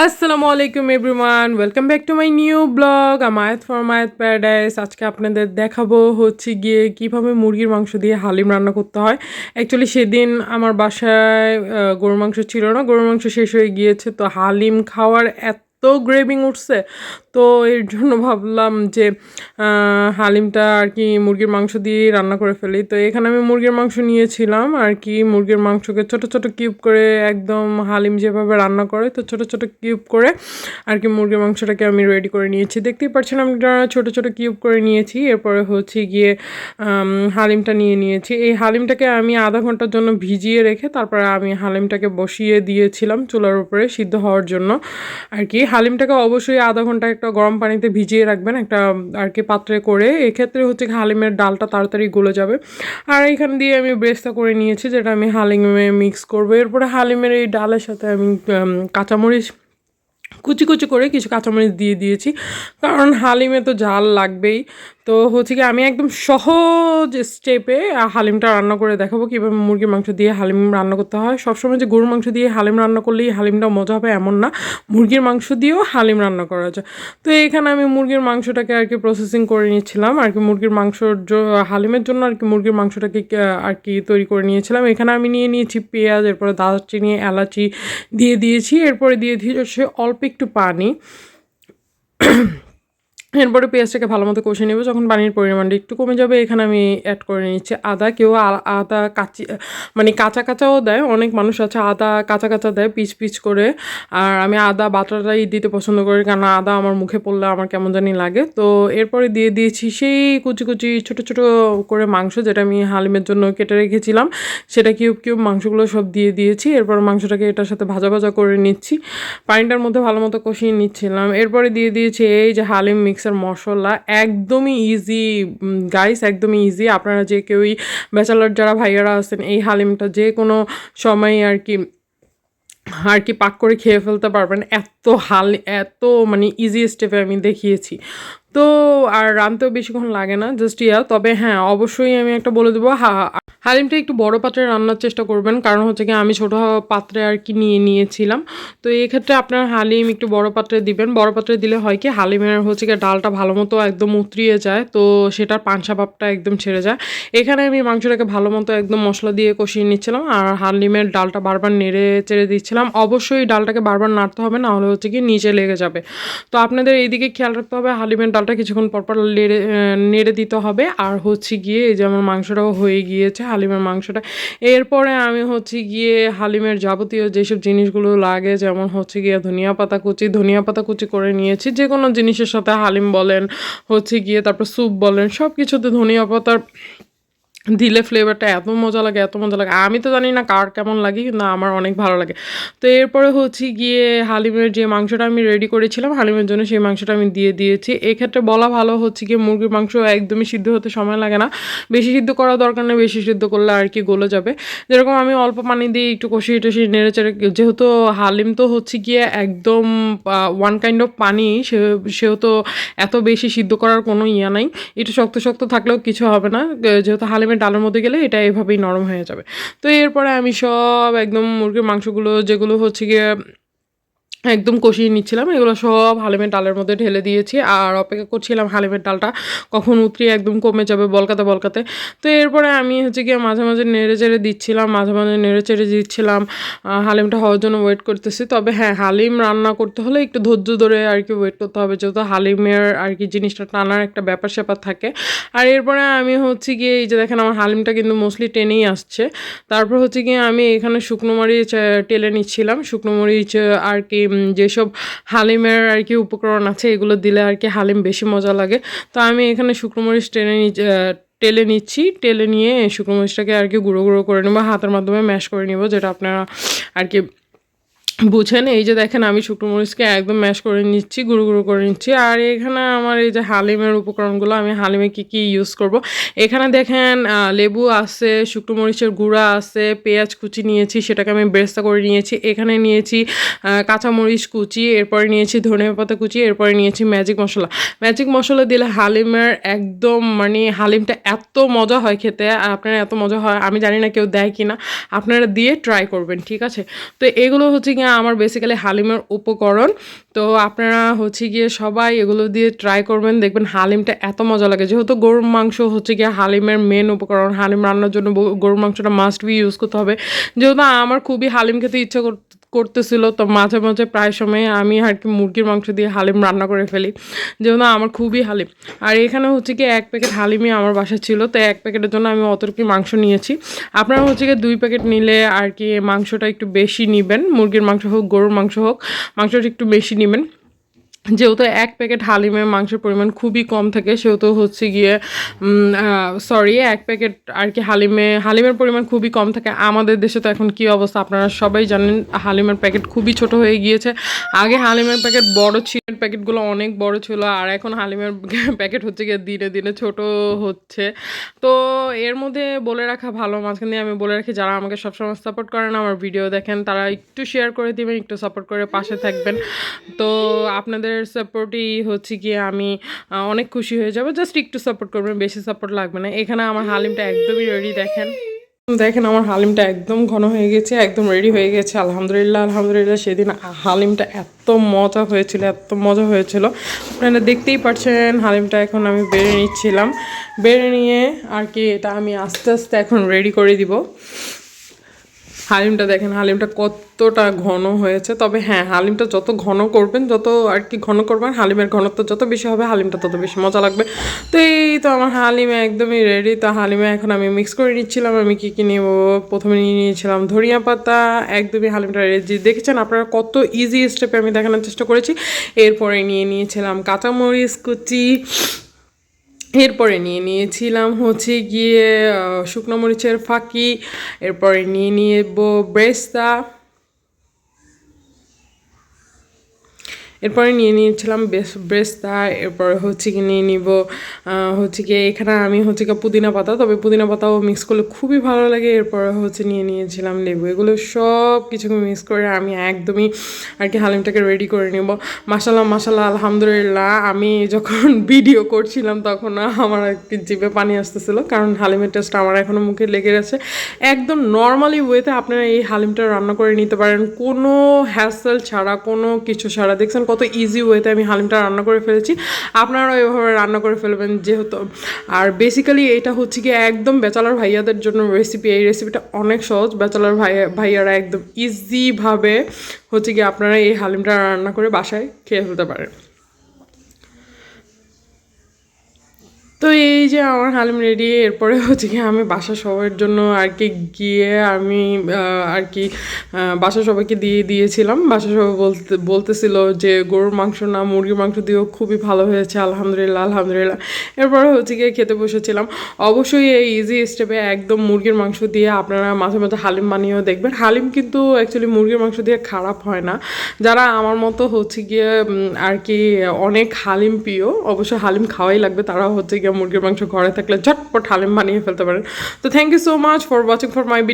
আসসালামু আলাইকুম everyone, welcome back to my new blog আমায়াত ফ্রম আয়াত প্যারাডাইস। আজকে আপনাদের দেখাবো হচ্ছে গিয়ে কিভাবে মুরগির মাংস দিয়ে হালিম রান্না করতে হয়। অ্যাকচুয়ালি সেদিন আমার বাসায় গরুর মাংস ছিল না, গরুর মাংস শেষ হয়ে গিয়েছে, তো হালিম খাওয়ার এত গ্রেভিং উঠছে, তো এর জন্য ভাবলাম যে হালিমটা আর কি মুরগির মাংস দিয়ে রান্না করে ফেলি। তো এখানে আমি মুরগির মাংস নিয়েছিলাম আর কি, মুরগির মাংসকে ছোট ছোট কিউব করে একদম হালিম যেভাবে রান্না করে তো ছোট ছোট কিউব করে আর কি মুরগির মাংসটাকে আমি রেডি করে নিয়েছি। দেখতেই পাচ্ছেন আমি ছোট ছোট কিউব করে নিয়েছি। এরপরে হচ্ছে গিয়ে হালিমটা নিয়ে নিয়েছি। এই হালিমটাকে আমি আধা ঘন্টার জন্য ভিজিয়ে রেখে তারপরে আমি হালিমটাকে বসিয়ে দিয়েছিলাম চুলার উপরে সিদ্ধ হওয়ার জন্য আর কি। হালিমটাকে অবশ্যই আধা ঘন্টা একটা গরম পানিতে ভিজিয়ে রাখবেন একটা আর কি পাত্রে করে, এক্ষেত্রে হচ্ছে হালিমের ডালটা তাড়াতাড়ি গলে যাবে। আর এখান দিয়ে আমি ব্রেস্তা করে নিয়েছি যেটা আমি হালিমে মিক্স করবো। এরপরে হালিমের এই ডালের সাথে আমি কাঁচামরিচ কুচি কুচি করে কিছু কাঁচামরিচ দিয়ে দিয়েছি, কারণ হালিমে তো ঝাল লাগবেই। তো হচ্ছে কি আমি একদম সহজ স্টেপে হালিমটা রান্না করে দেখাবো কীভাবে মুরগির মাংস দিয়ে হালিম রান্না করতে হয়। সবসময় যে গরুর মাংস দিয়ে হালিম রান্না করলেই হালিমটা মজা হবে এমন না, মুরগির মাংস দিয়েও হালিম রান্না করা যায়। তো এইখানে আমি মুরগির মাংসটাকে আর কি প্রসেসিং করে নিচ্ছিলাম আর কি, মুরগির মাংসর হালিমের জন্য আর কি মুরগির মাংসটাকে আর কি তৈরি করে নিয়েছিলাম। এখানে আমি নিয়ে নিয়েছি পেঁয়াজ, এরপরে দারচিনি এলাচি দিয়ে দিয়েছি, এরপরে দিয়ে দিয়েছি অল্প একটু পানি। এরপরে পেঁয়াজটাকে ভালো মতো কষে নেব, যখন পানির পরিমাণটা একটু কমে যাবে এখানে আমি অ্যাড করে নিচ্ছি আদা। কেউ আদা মানে কাঁচা কাঁচাও দেয়, অনেক মানুষ আছে আদা কাঁচা কাঁচা দেয় পিচ পিচ করে, আর আমি আদা বাটাটাই দিতে পছন্দ করি, কারণ আদা আমার মুখে পড়লে আমার কেমন জানি লাগে। তো এরপরে দিয়ে দিয়েছি সেই কুচি কুচি ছোটো ছোটো করে মাংস যেটা আমি হালিমের জন্য কেটে রেখেছিলাম, সেটা কিউব কিউব মাংসগুলো সব দিয়ে দিয়েছি। এরপর মাংসটাকে এটার সাথে ভাজা ভাজা করে নিচ্ছি, পানিটার মধ্যে ভালো মতো কষিয়ে নিচ্ছিলাম। এরপরে দিয়ে দিয়েছি এই যে হালিম মিক্সার মশলা, একদমই ইজি গাইস, একদমই ইজি। আপনারা যে কেউই ব্যাচেলার যারা ভাইয়ারা আছেন এই হালিমটা যে কোনো সময় আর কি পাক করে খেয়ে ফেলতে পারবেন, এত মানে ইজি স্টেপে আমি দেখিয়েছি। তো আর রানতেও বেশিক্ষণ লাগে না, জাস্ট তবে হ্যাঁ অবশ্যই আমি একটা বলে দেবো, হালিমটা একটু বড় পাত্রে রান্নার চেষ্টা করবেন, কারণ হচ্ছে কি আমি ছোটো পাত্রে আর কি নিয়েছিলাম। তো এই ক্ষেত্রে আপনার হালিম একটু বড় পাত্রে দিবেন, বড় পাত্রে দিলে হয় কি হালিমের হচ্ছে কি ডালটা ভালো মতো একদম উতরিয়ে যায়, তো সেটার পানসা ভাবটা একদম ছেড়ে যায়। এখানে আমি মাংসটাকে ভালো মতো একদম মশলা দিয়ে কষিয়ে নিচ্ছিলাম, আর হালিমের ডালটা বারবার নেড়ে চেড়ে দিচ্ছিলাম। অবশ্যই ডালটাকে বারবার নাড়তে হবে, না হলে হচ্ছে কি নিচে লেগে যাবে। তো আপনাদের এইদিকে খেয়াল রাখতে হবে, হালিমের ডালটা কিছুক্ষণ পরপর নেড়ে দিতে হবে। আর হচ্ছে গিয়ে এই যে আমার মাংসটাও হয়ে গিয়েছে, হালিমের মাংসটা। এরপরে আমি হচ্ছে গিয়ে হালিমের যাবতীয় যেসব জিনিসগুলো লাগে, যেমন হচ্ছে গিয়ে ধনিয়া পাতা কুচি করে নিয়েছি। যে কোনো জিনিসের সাথে হালিম বলেন হচ্ছে গিয়ে তারপর স্যুপ বলেন সব কিছুতে ধনিয়া পাতার দিলে ফ্লেভারটা এত মজা লাগে, এত মজা লাগে। আমি তো জানি না কার কেমন লাগে, কিন্তু আমার অনেক ভালো লাগে। তো এরপরে হচ্ছে গিয়ে হালিমের যে মাংসটা আমি রেডি করেছিলাম হালিমের জন্য, সেই মাংসটা আমি দিয়ে দিয়েছি। এক্ষেত্রে বলা ভালো হচ্ছে গিয়ে মুরগির মাংস একদমই সিদ্ধ হতে সময় লাগে না, বেশি সিদ্ধ করার দরকার নেই, বেশি সিদ্ধ করলে আর কি গলে যাবে। যেরকম আমি অল্প পানি দিয়ে একটু কষিয়ে টষিয়ে নেড়ে চেড়ে, যেহেতু হালিম তো হচ্ছে গিয়ে একদম ওয়ান কাইন্ড অফ পানি, সেহেতু এত বেশি সিদ্ধ করার কোনো নাই, একটু শক্ত শক্ত থাকলেও কিছু হবে না, যেহেতু হালিমের ডালের মধ্যে গেলে এটা এভাবেই নরম হয়ে যাবে। তো এরপরে আমি সব একদম মুরগির মাংসগুলো যেগুলো হচ্ছে গিয়ে একদম কষিয়ে নিচ্ছিলাম, এগুলো সব হালিমের ডালের মধ্যে ঢেলে দিয়েছি, আর অপেক্ষা করছিলাম হালিমের ডালটা কখন উতরিয়ে একদম কমে যাবে বলকাতে বলকাতে। তো এরপরে আমি হচ্ছে গিয়ে মাঝে মাঝে নেড়ে চেড়ে দিচ্ছিলাম, হালিমটা হওয়ার জন্য ওয়েট করতেছি। তবে হ্যাঁ, হালিম রান্না করতে হলে একটু ধৈর্য ধরে আর কি ওয়েট করতে হবে, যেহেতু হালিমের আর কি জিনিসটা টানার একটা ব্যাপার স্যাপার থাকে। আর এরপরে আমি হচ্ছে গিয়ে এই যে দেখেন আমার হালিমটা কিন্তু মোস্টলি টেনেই আসছে। তারপর হচ্ছে গিয়ে আমি এখানে শুকনো মরিচ টেলে নিচ্ছিলাম, শুকনো মরিচ আর কি যেসব হালিমের আর কি উপকরণ আছে এগুলো দিলে আর কি হালিম বেশি মজা লাগে। তো আমি এখানে শুকনো মরিচ টেলে নিচ্ছি, টেলে নিয়ে শুকনো মরিচটাকে আর কি গুঁড়ো গুঁড়ো করে নেবো, হাতের মাধ্যমে ম্যাশ করে নেব, যেটা আপনারা আর কি বুঝেন। এই যে দেখেন আমি শুকনো মরিচকে একদম ম্যাশ করে নিচ্ছি, গুঁড়ো গুঁড়ো করে নিচ্ছি। আর এখানে আমার এই যে হালিমের উপকরণগুলো, আমি হালিমে কী কী ইউজ করব, এখানে দেখেন লেবু আছে, শুকনো মরিচের গুঁড়া আছে, পেঁয়াজ কুচি নিয়েছি, সেটাকে আমি বেরেস্তা করে নিয়েছি। এখানে নিয়েছি কাঁচামরিচ কুচি, এরপরে নিয়েছি ধনে পাতা কুচি, এরপরে নিয়েছি ম্যাজিক মশলা দিলে হালিমের একদম মানে হালিমটা এত মজা হয় খেতে, আপনারা এত মজা হয় আমি জানি না কেউ দেয় কি না, আপনারা দিয়ে ট্রাই করবেন, ঠিক আছে। তো এগুলো হচ্ছে কি গিয়ে আমার বেসিক্যালি হালিমের উপকরণ। তো আপনারা হচ্ছে গিয়ে সবাই এগুলো দিয়ে ট্রাই করবেন, দেখবেন হালিমটা এত মজা লাগে। যেহেতু গরুর মাংস হচ্ছে গিয়ে হালিমের মেন উপকরণ, হালিম রান্নার জন্য গরুর মাংসটা মাস্ট বি ইউজ করতে হবে। যেহেতু আমার খুবই হালিম খেতে ইচ্ছা করতেছিল, তো মাঝে মাঝে প্রায় সময় আমি আর কি মুরগির মাংস দিয়ে হালিম রান্না করে ফেলি, যেহেতু আমার খুবই হালিম। আর এখানে হচ্ছে কি 1 প্যাকেট হালিমই আমার বাসায় ছিল, তো 1 প্যাকেটের জন্য আমি অতটুকু মাংস নিয়েছি। আপনারা হচ্ছে কি 2 প্যাকেট নিলে আর কি মাংসটা একটু বেশি নেবেন, মুরগির মাংস হোক গরুর মাংস হোক, মাংসটা একটু বেশি নেবেন। যেহেতু 1 প্যাকেট হালিমের মাংসের পরিমাণ খুবই কম থাকে, সেহেতু হচ্ছে গিয়ে 1 প্যাকেট আর কি হালিমের পরিমাণ খুবই কম থাকে। আমাদের দেশে তো এখন কী অবস্থা আপনারা সবাই জানেন, হালিমের প্যাকেট খুবই ছোট হয়ে গিয়েছে। আগে হালিমের প্যাকেট বড় ছিল, প্যাকেটগুলো অনেক বড় ছিল, আর এখন হালিমের প্যাকেট হচ্ছে গিয়ে দিনে দিনে ছোট হচ্ছে। তো এর মধ্যে বলে রাখা ভালো, মাঝখান দিয়ে আমি বলে রাখি, যারা আমাকে সবসময় সাপোর্ট করেন, আমার ভিডিও দেখেন, তারা একটু শেয়ার করে দিবেন, একটু সাপোর্ট করে পাশে থাকবেন। তো আপনাদের সাপোর্টই হচ্ছে গিয়ে আমি অনেক খুশি হয়ে যাবো। জাস্ট একটু সাপোর্ট করবেন, বেশি সাপোর্ট লাগবে না। এখানে আমার হালিমটা একদমই রেডি, দেখেন আমার হালিমটা একদম ঘন হয়ে গেছে, একদম রেডি হয়ে গেছে। আলহামদুলিল্লাহ আলহামদুলিল্লাহ। সেদিন হালিমটা এত মজা হয়েছিল, এত মজা হয়েছিল, আপনারা দেখতেই পাচ্ছেন। হালিমটা এখন আমি বেড়ে নিচ্ছিলাম, বেড়ে নিয়ে আর কি এটা আমি আস্তে আস্তে এখন রেডি করে দিব। হালিমটা দেখেন, হালিমটা কতটা ঘন হয়েছে। তবে হ্যাঁ, হালিমটা যত ঘন করবেন, যত আর কি ঘন করবেন, হালিমের ঘনত্ব যত বেশি হবে, হালিমটা তত বেশি মজা লাগবে। তো এই তো আমার হালিমে একদমই রেডি। তো হালিমে এখন আমি মিক্স করে নিচ্ছিলাম। আমি কী কী নেব, প্রথমে নিয়ে নিয়েছিলাম ধনিয়া পাতা। একদমই হালিমটা রেডি, দেখেছেন আপনারা কত ইজি স্টেপে আমি দেখানোর চেষ্টা করেছি। এরপরে নিয়ে নিয়েছিলাম কাঁচামরিচ কুচি, এরপরে নিয়ে নিয়েছিলাম হচ্ছে গিয়ে শুকনো মরিচের ফাঁকি, এরপরে নিয়ে নেব বেরেস্তা, এরপরে নিয়ে নিয়েছিলাম বেরেস্তা। এরপরে হচ্ছে কি নিয়ে নিব হচ্ছে কি এখানে আমি হচ্ছে কি পুদিনা পাতা, তবে পুদিনা পাতাও মিক্স করলে খুবই ভালো লাগে। এরপরে হচ্ছে নিয়ে নিয়েছিলাম লেবু। এগুলো সব কিছু মিক্স করে আমি একদমই আর কি হালিমটাকে রেডি করে নেব। মাশাল্লাহ আলহামদুলিল্লাহ। আমি যখন ভিডিও করছিলাম তখন আমার কি জিভে পানি আসতেছিল, কারণ হালিমের টেস্ট আমার এখনও মুখে লেগে গেছে। একদম নর্মালি ওয়েতে আপনারা এই হালিমটা রান্না করে নিতে পারেন, কোনো হ্যাসেল ছাড়া, কোনো কিছু ছাড়া। দেখছেন কত ইজি ওয়েতে আমি হালিমটা রান্না করে ফেলেছি, আপনারাও এভাবে রান্না করে ফেলবেন। যেহেতু আর বেসিক্যালি এটা হচ্ছে কি একদম ব্যাচেলার ভাইয়াদের জন্য রেসিপি। এই রেসিপিটা অনেক সহজ, ব্যাচেলার ভাইয়ারা একদম ইজিভাবে হচ্ছে কি আপনারা এই হালিমটা রান্না করে বাসায় খেয়ে ফেলতে পারেন। তো এই যে আমার হালিম রেডি। এরপরে হচ্ছে কি আমি বাসা সবার জন্য আর কি গিয়ে আমি আর কি বাসা সবাইকে দিয়েছিলাম। বাসা সবাই বলতেছিল যে গরুর মাংস না মুরগির মাংস দিয়েও খুবই ভালো হয়েছে, আলহামদুলিল্লাহ আলহামদুলিল্লাহ। এরপরে হচ্ছে গিয়ে খেতে বসেছিলাম। অবশ্যই এই ইজি স্টেপে একদম মুরগির মাংস দিয়ে আপনারা মাঝে মাঝে হালিম বানিয়েও দেখবেন। হালিম কিন্তু অ্যাকচুয়ালি মুরগির মাংস দিয়ে খারাপ হয় না। যারা আমার মতো হচ্ছে গিয়ে আর কি অনেক হালিম প্রিয়, অবশ্যই হালিম খাওয়াই লাগবে, তারা হচ্ছে গিয়ে মুরগির মাংস ঘরে থাকলে ঝটপট হালিম বানিয়ে ফেলতে পারেন। তো thank you so much for watching for my video.